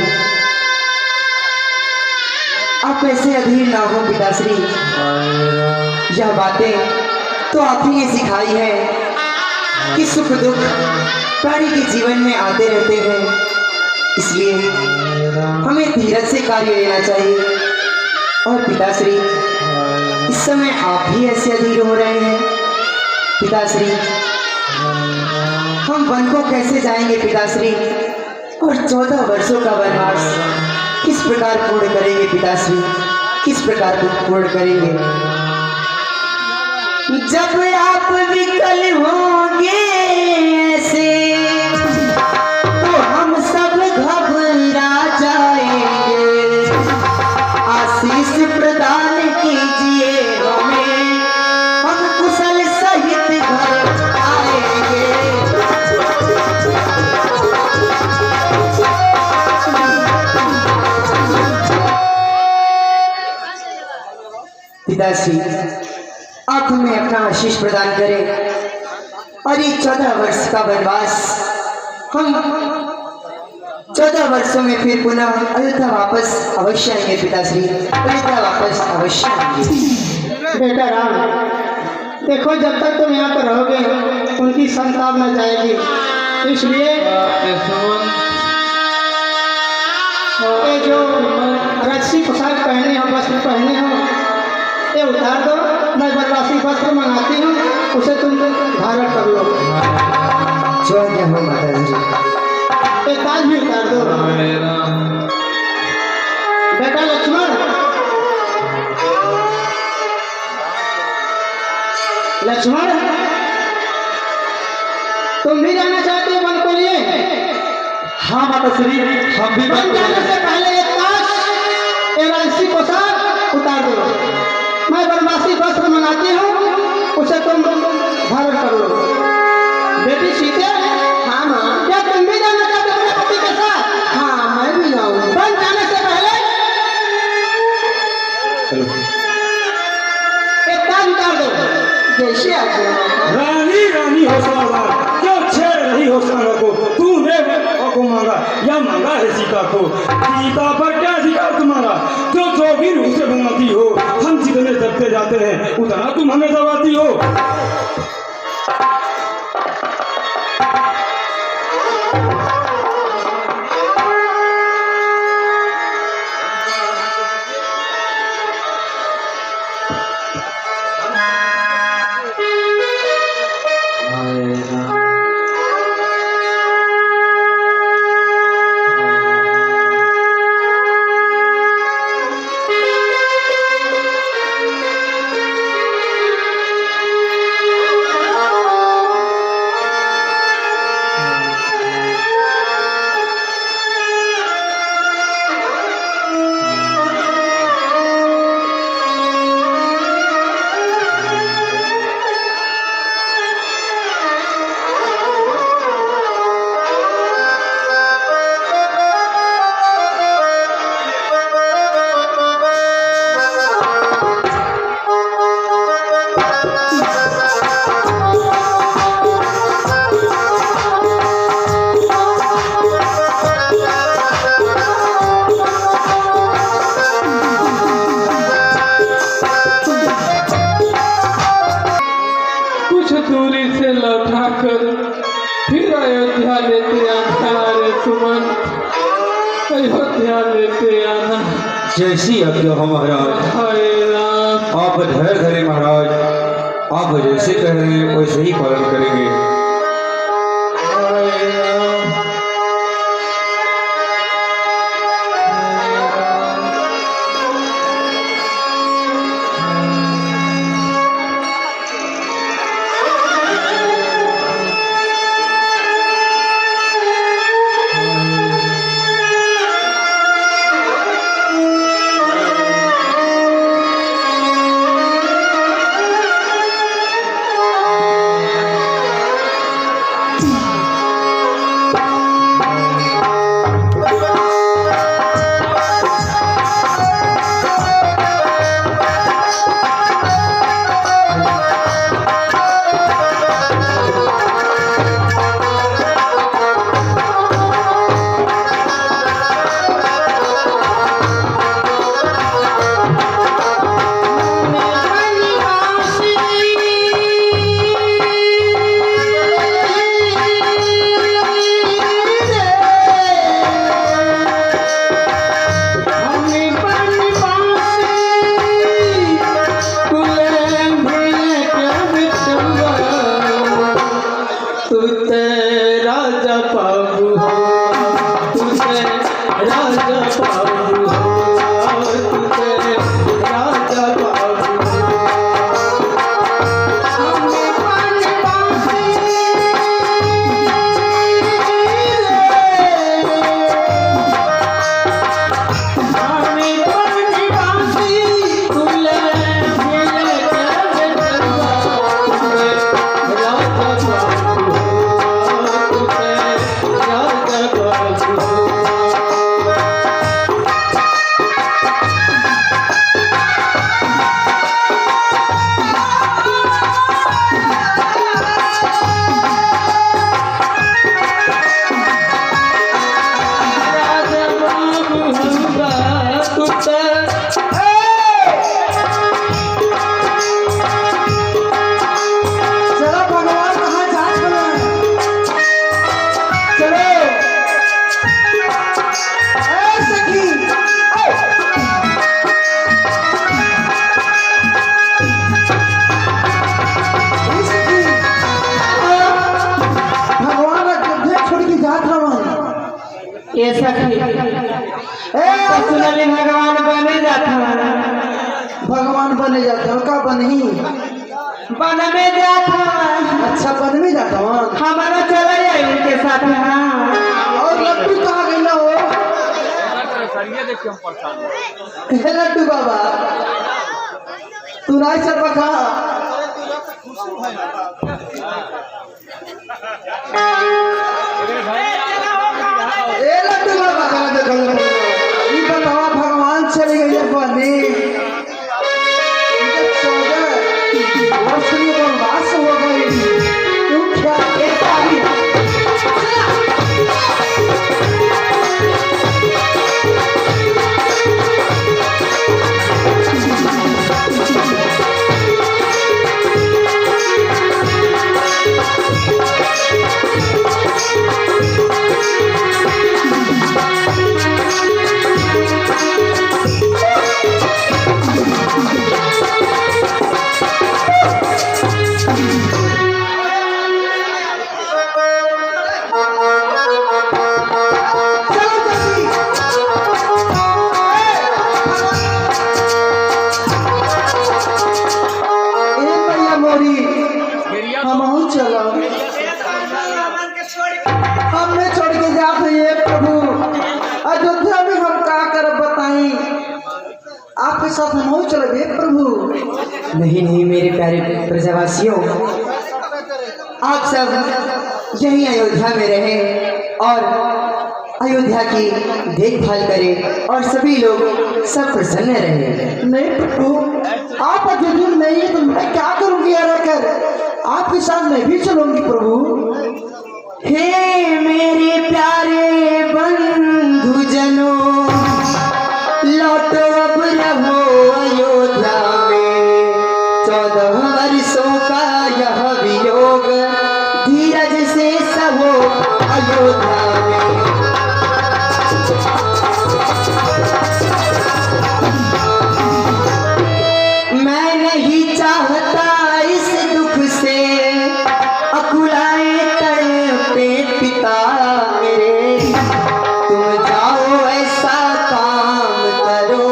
आप ऐसे अधीर ना हो पिताश्री। यह बातें तो आप ही ने सिखाई है कि सुख दुख प्राणी के जीवन में आते रहते हैं, इसलिए हमें धीरज से कार्य लेना चाहिए। और पिताश्री, इस समय आप भी ऐसे अधीर हो रहे हैं। पिताश्री, हम वन को कैसे जाएंगे पिताश्री? और 14 वर्षों का वनवास किस प्रकार पूर्ण करेंगे पिताश्री? किस प्रकार पूर्ण करेंगे? जब आप विकल होंगे ऐसे तो हम सब घबरा जाएंगे। आशीष प्रदान कीजिए हमें, हम कुशल सहित घर आएंगे। पिताश्री, आप हमें अपना आशीष प्रदान करें और ये 14 वर्ष का वनवास हम 14 वर्षों में फिर पुनः अयोध्या वापस अवश्य आएंगे पिताश्री, अयोध्या वापस अवश्य आएंगे। बेटा राम, देखो जब तक तुम यहाँ पर रहोगे उनकी संताप न जाएगी, इसलिए ये जो रस्सी पोशाक पहने हो, वस्त्र पहने हो, ये उतार दो। मैं बनवासी वस्त्र मंगाती हूँ, उसे तुम धारण कर लो। जो आज्ञा हो माता जी। ये ताज भी उतार दो। बेटा लक्ष्मण, लक्ष्मण, तुम भी जाना चाहते हो वन को लिए? हाँ माताश्री, हम भी वन जाने से पहले एक ताज, एक रस्सी पोशाक उतार दो। मैं बनवासी वस्त्र मंगाती हूँ, उसे तुम धारण कर लो। बेटी सीते, हाँ माँ। क्या तुम भी जाना चाहते हो अपने पति के साथ? हाँ, मैं भी जाऊँ। वन जाने से पहले एक ताज उतार दो। जैसे आज्ञा हो। रानी रानी हो सावधान, क्यों छेड़ रही हो सारा को? तूने को मांगा या मांगा है सीता को? सीता पर क्या अधिकार तुम्हारा जो जोगी रूह से बनाती हो? हम जितने दबते जाते हैं उतना तुम हमें दबाती हो। फिर अयोध्या लेते आना रे सुमन, अयोध्या लेते आना। जैसी आज्ञा हो महाराज। हाय राम। आप धैर्य धरे महाराज, आप जैसे कह रहे हैं वैसे ही पालन करेंगे। हाय राम। सखी तो सुनली भगवान बने जाता भगवान बने जाते हो का बनही बन में जाता अच्छा बन में जाता हूँ हमारा चला जाए उनके साथ और लड्डू कहाँ गई ना हो हे लड्डू बाबा तू नहीं चल बखा ए लड्डू बाबा ये बताओ भगवान चले गए बने वर्ष की वनवास हो गई क्यों क्या हमने छोड़ के जाते ये प्रभु अयोध्या में हम क्या कर बताई आपके साथ हम हो चले प्रभु नहीं नहीं मेरे प्यारे प्रजावासियों आप सब यही अयोध्या में रहे और अयोध्या की देखभाल करें और सभी लोग सब प्रसन्न रहे। नहीं प्रभु आप अयोध्या में नहीं है तो मैं क्या करूंगी रहकर आपके साथ मैं भी चलूंगी प्रभु। हे मेरे प्यारे बंधुजनों लौटो अब रहो अयोध्या में 14 वर्षों का यह वियोग धीरज से सहो अयोध्या में। मैं नहीं चाहता इस दुख से अकुलाए तड़पे पिता मेरे तुम जाओ ऐसा काम करो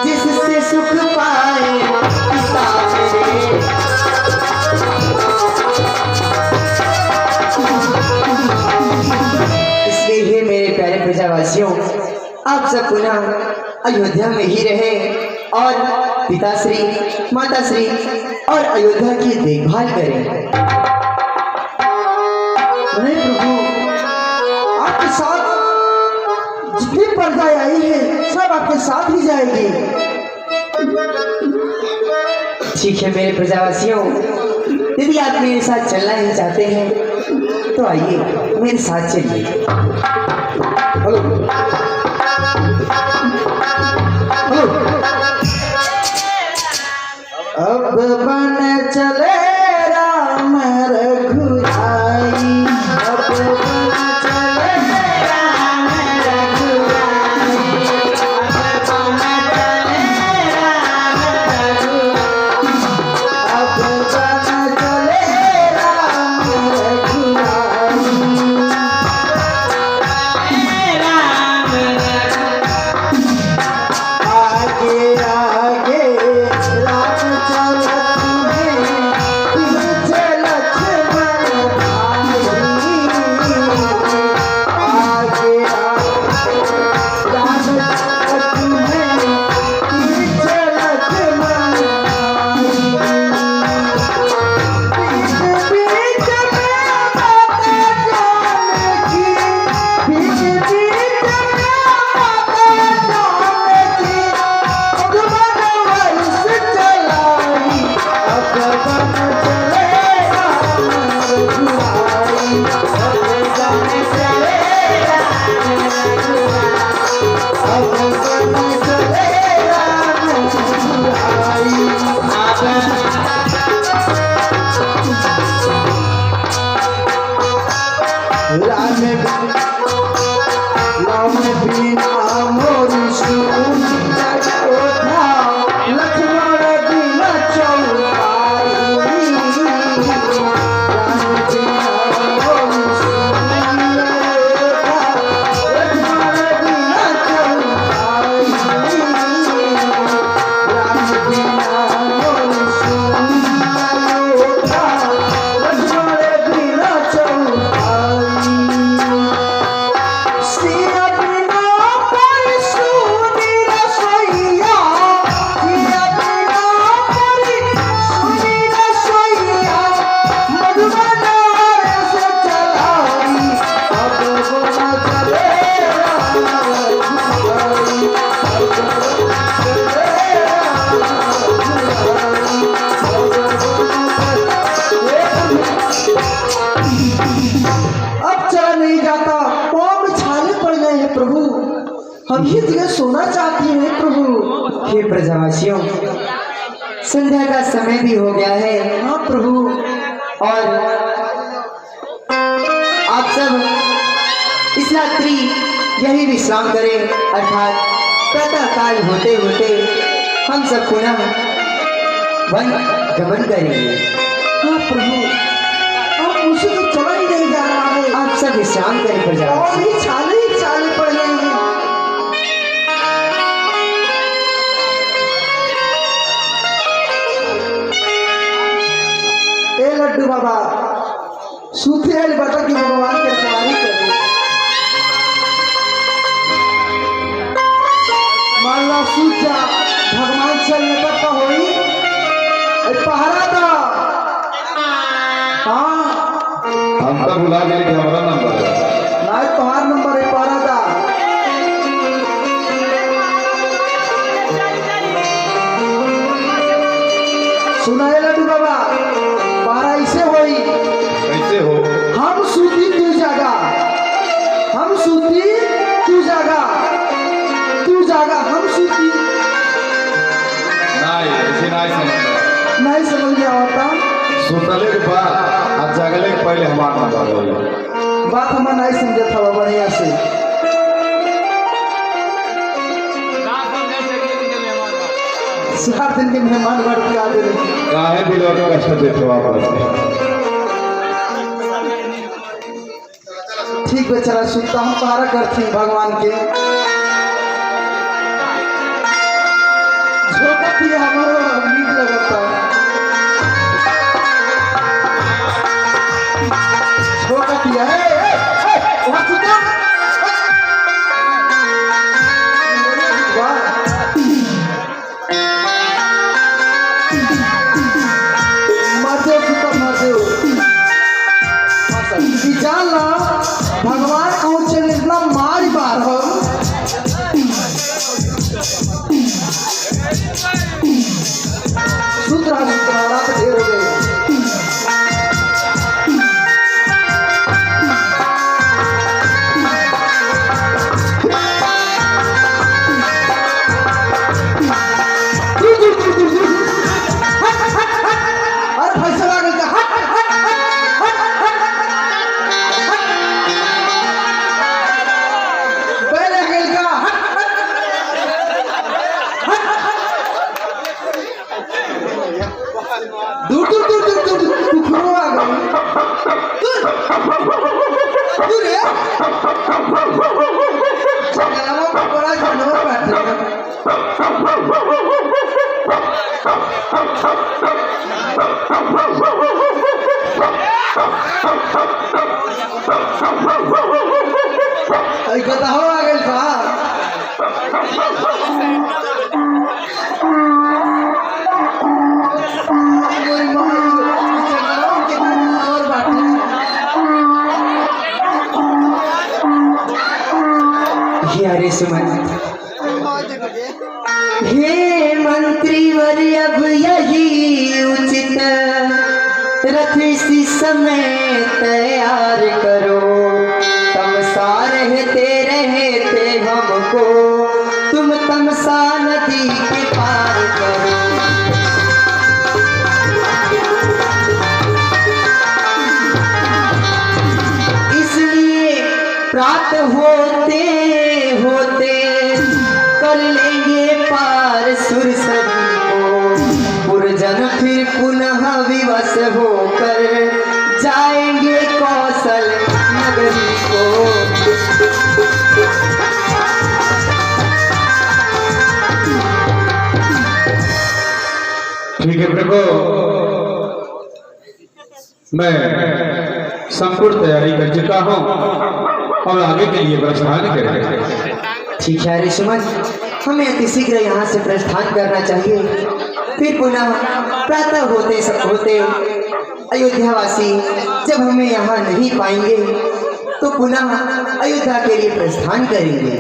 जिससे सुख पाए पिता मेरे। इसलिए हे मेरे प्यारे प्रजावासियों आप सब पुनः अयोध्या में ही रहे और पिताश्री माताश्री और अयोध्या की देखभाल करें। नहीं प्रभु आपके साथ जितनी प्रजा आई है सब आपके साथ ही जाएगी। ठीक है मेरे प्रजावासियों यदि आप मेरे साथ चलना ही चाहते हैं तो आइए मेरे साथ चलिए। हेलो हेलो अब बन चले राम रघुराई अब बन चले राम रघुराई अब बन चले राम रघुराई अब बन चले राम रघुराई प्रभु, हम ये जगह सोना चाहती हैं प्रभु। हे प्रजावासियों, संध्या का समय भी हो गया है। हाँ प्रभु, और आप सब इस रात्रि यही विश्राम करें, अर्थात प्रातः काल होते होते हम सब पुनः वन गमन करेंगे। हाँ प्रभु, आप मुझे तो चला ही नहीं जा रहा है। आप सब विश्राम करें प्रजा, और ही छाले पड़ रहे हैं। ए लड्डू बाबा, सूखे बता की भगवान के रखवाली करें। मान लो सूचा भगवान चलने तक का होई पहरा था। हाँ, हम तो बुला के लिए हमारा नंबर है ना, तुम्हारा नंबर है, पहरा था। सुना है लड्डू बाबा, पहरा ऐसे होई। कैसे हो? हम सूती तू जागा, हम सूती तू जागा, तू जागा हम सूती। नहीं, ऐसे नहीं समझ में आता। सुतले के बाद आज जगले के पहले हमारा नंबर है। बात हमारा नहीं समझा था बढ़िया से। 7 दिन के मेहमान बढ़ के आ गए। काहे दिलवा के कष्ट देते हो आप? ठीक है, चला सुनता हूँ, पहरा करते हैं भगवान के। झोंका भी हमारा नीक लगता है। झोंका दिया है, वहाँ सुनता। वाह, मजे सुता मजे। जाला भगवान और चल इतना मार बार हो। सूत्रा रात ढेर हो गए। अरे फैसला गई का दूर दूर दूर दूर दूर दूर तू खड़ो आ गई। दूर है चलावा पकड़ा जानवर बैठे। आई गधा हो आ गई था। हरे सुमन, हे मंत्री वर अब यही उचित रथ इसी समय तैयार करो। तमसा रहते हमको, तुम तमसा नदी के पार करो। इसलिए प्रात होते होते कर लेंगे पार सुर सभी को। पुरजन फिर पुनः विवश होकर जाएंगे कौशल नगरी को। ठीक है प्रभु, मैं संपूर्ण तैयारी कर चुका हूँ और आगे के लिए प्रस्थान करेंगे। ठीक है ऋषिमन, हमें अतिशीघ्र यहाँ से प्रस्थान करना चाहिए। फिर पुनः प्रातः होते अयोध्यावासी जब हमें यहाँ नहीं पाएंगे तो पुनः अयोध्या के लिए प्रस्थान करेंगे।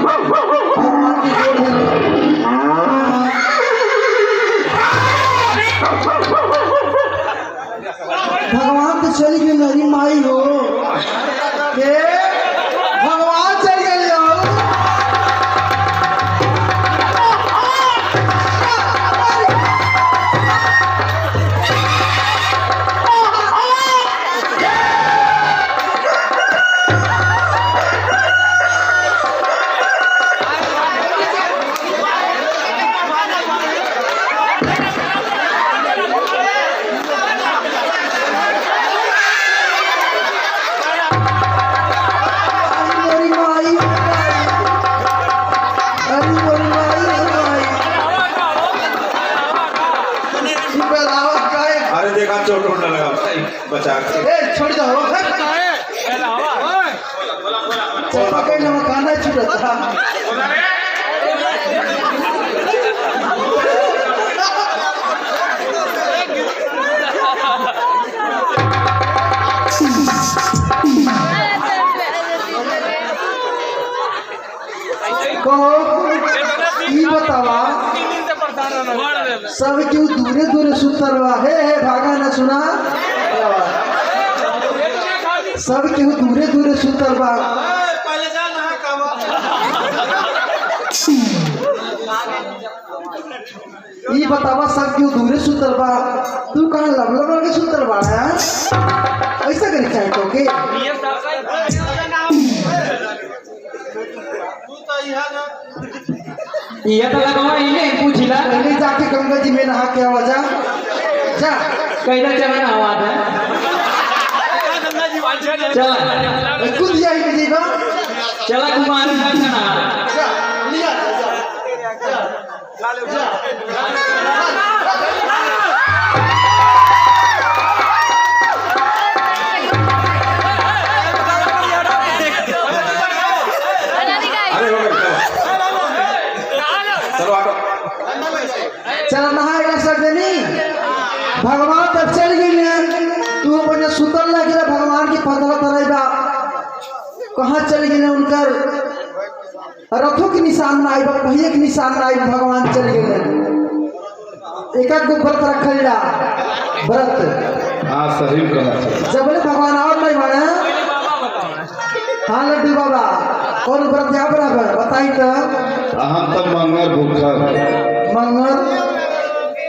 भगवान की जोड़ है। भगवान तो चली गई मेरी माई हो के भगवान चल गए हो। अरे देखा चोट वोट न लगा भाई बचा के छोड़ दो पकड़ लो खाना छूटा था। कहो ई बतावा सब क्यों दूरे दूरे सुतरवा हे भागा न सुना सब क्यों दूरे दूरे सुतरवा ई बतावा सब क्यों दूरे सुतरवा तू कहाँ लबलब के सुतरवा है ऐसा करी चाहिए तो के ये तो लगवा इन्हें पूछिला पहले जाके गंगा जी में नहा के आवा जा जा कैसा चला ना आवाज है चला खुद यही में जीवा चला कुमार ना जा लिया जा अरे हो गया चलो आटो चला नहाएगा सजनी भगवान तब चल गई तू अपने सुतल लगे भगवान की पंद्रह तरह कहाँ चल गई उनकर रथों की निशान ना आई पहिए के निशान ना आई भगवान चल गए एक गो व्रत रखल जा व्रत हाँ सही कहा जबले भगवान और नहीं माने हाँ लड्डू बाबा कौन व्रत यहाँ बराबर बताई तो हम तब मंगल भूखा मंगल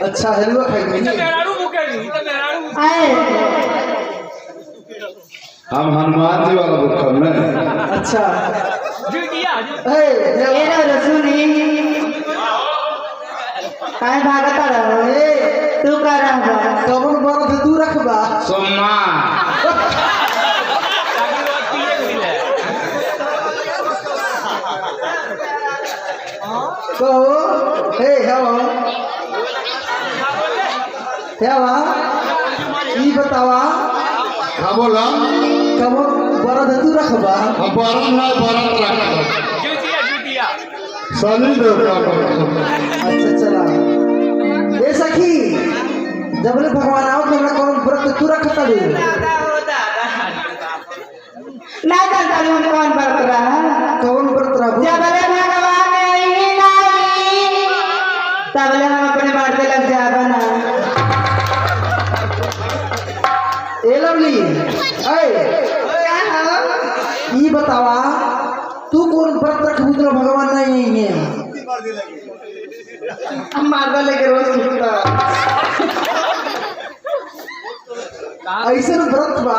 अच्छा हलवा खाएंगे हम हनुमान जी वाला भूखा में अच्छा ये ना रसूनी काय भागता रहो तू का रहा कौन व्रत तू रखबा सोमा कहो हे हेवा हेवा ई बतावा हाँ बोला कौन व्रत तू रखबा हम बरत ना बरत रख सनी देवता अच्छा चला ए सखी जबले भगवान आओ तो हमरा कौन व्रत तू रखता भी ना जानता हूँ कौन व्रत रहा कौन व्रत रखबू जबले भगवान आई नहीं तबले हम अपने बाटे लग जाबा ना ए लवली ए ई बतावा तू कौन व्रत रखबू तो भगवान नहीं है हम मारवा लेके रोज सुनता ऐसे व्रत बा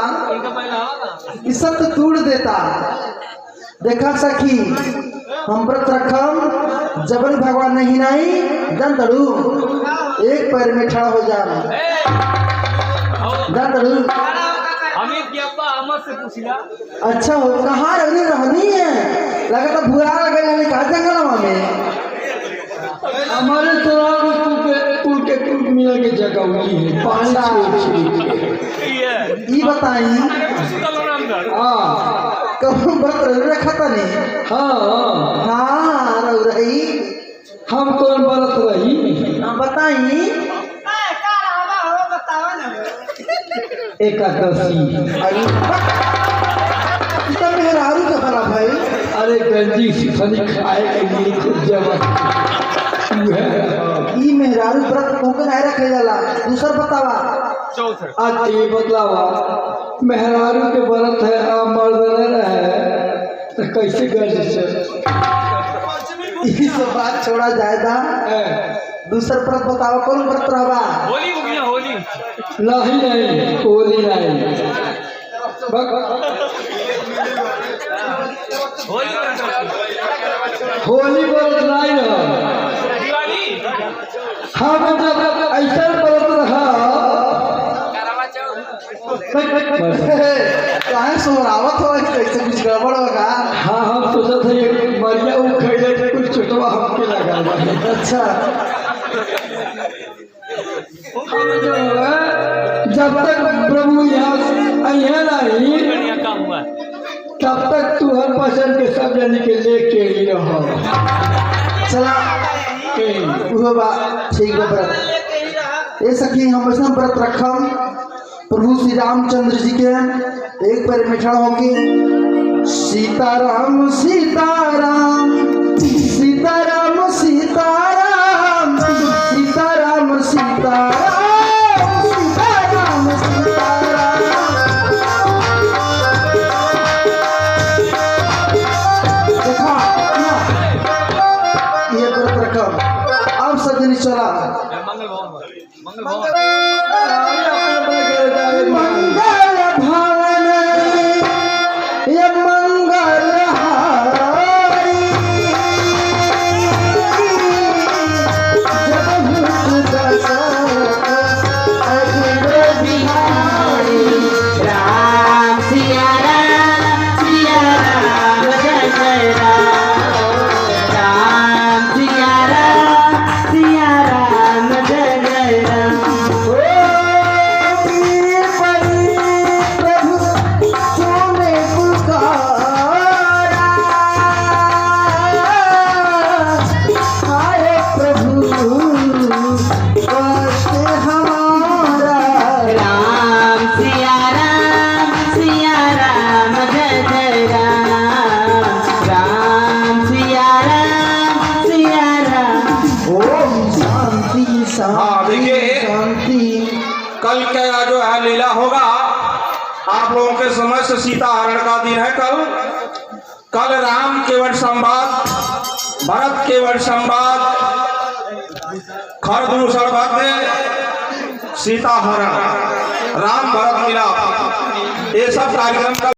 ई सब तो तोड़ देता देखा सखी हम व्रत रखम जबल भगवान नहीं जन तड़ू एक पैर में खड़ा हो जा जन तड़ू अच्छा हो कहाँ रहनी रहनी है लगा तो भूरा लगे कहा जंगल में हमारे कुल के कुल मिला के जगह हुई है पानी ई बताई कब व्रत रखा था नहीं हाँ हाँ रह रही हम कौन बरत रही बताई एकादशी अरे तो मेहरारू का खराब भाई अरे गंजी सिफनी खाए के लिए खुद जब ई मेहरारू व्रत कोके नहीं रखे जाला। दूसर बतावा। आज ये बतलावा मेहरारू के व्रत है आ मर्द न है तो कैसे गर्ज से ई सब बात छोड़ा जाएगा। दूसर व्रत बतावा कौन व्रत रहबा? नहीं होली नहीं होली व्रत नहीं रहा। हाँ जब ऐसा व्रत रहा काहे सोरावत हो कैसे कुछ गड़बड़ होगा? हाँ हम सोचा था ये मरिया वो खैले थे कुछ छुटवा हमके लगा हुआ। अच्छा जब तक प्रभु यहाँ नहीं तब तक तू हर पसंद के सब जन के लेके ही रहो। चला वो बात ठीक है। व्रत ये सखी हम ऐसा व्रत रखम प्रभु श्री रामचंद्र जी के एक परमेश्वर होगी। सीताराम सीताराम सीताराम सीताराम सीताराम सीताराम सीताराम सीताराम। देखा ये व्रत रखम। अब सजनी चला मंगल भवन ये मंगल हारी जब बिहारी राम सिया राम जय जय राम सिया राम जय जय राम। हाँ देखिए कल क्या जो है लीला होगा आप लोगों के समझ से सीता हरण का दिन है। कल राम केवट संवाद भरत केवट संवाद खरदूषण भक्त सीता हरण राम भरत मिला ये सब कार्यक्रम का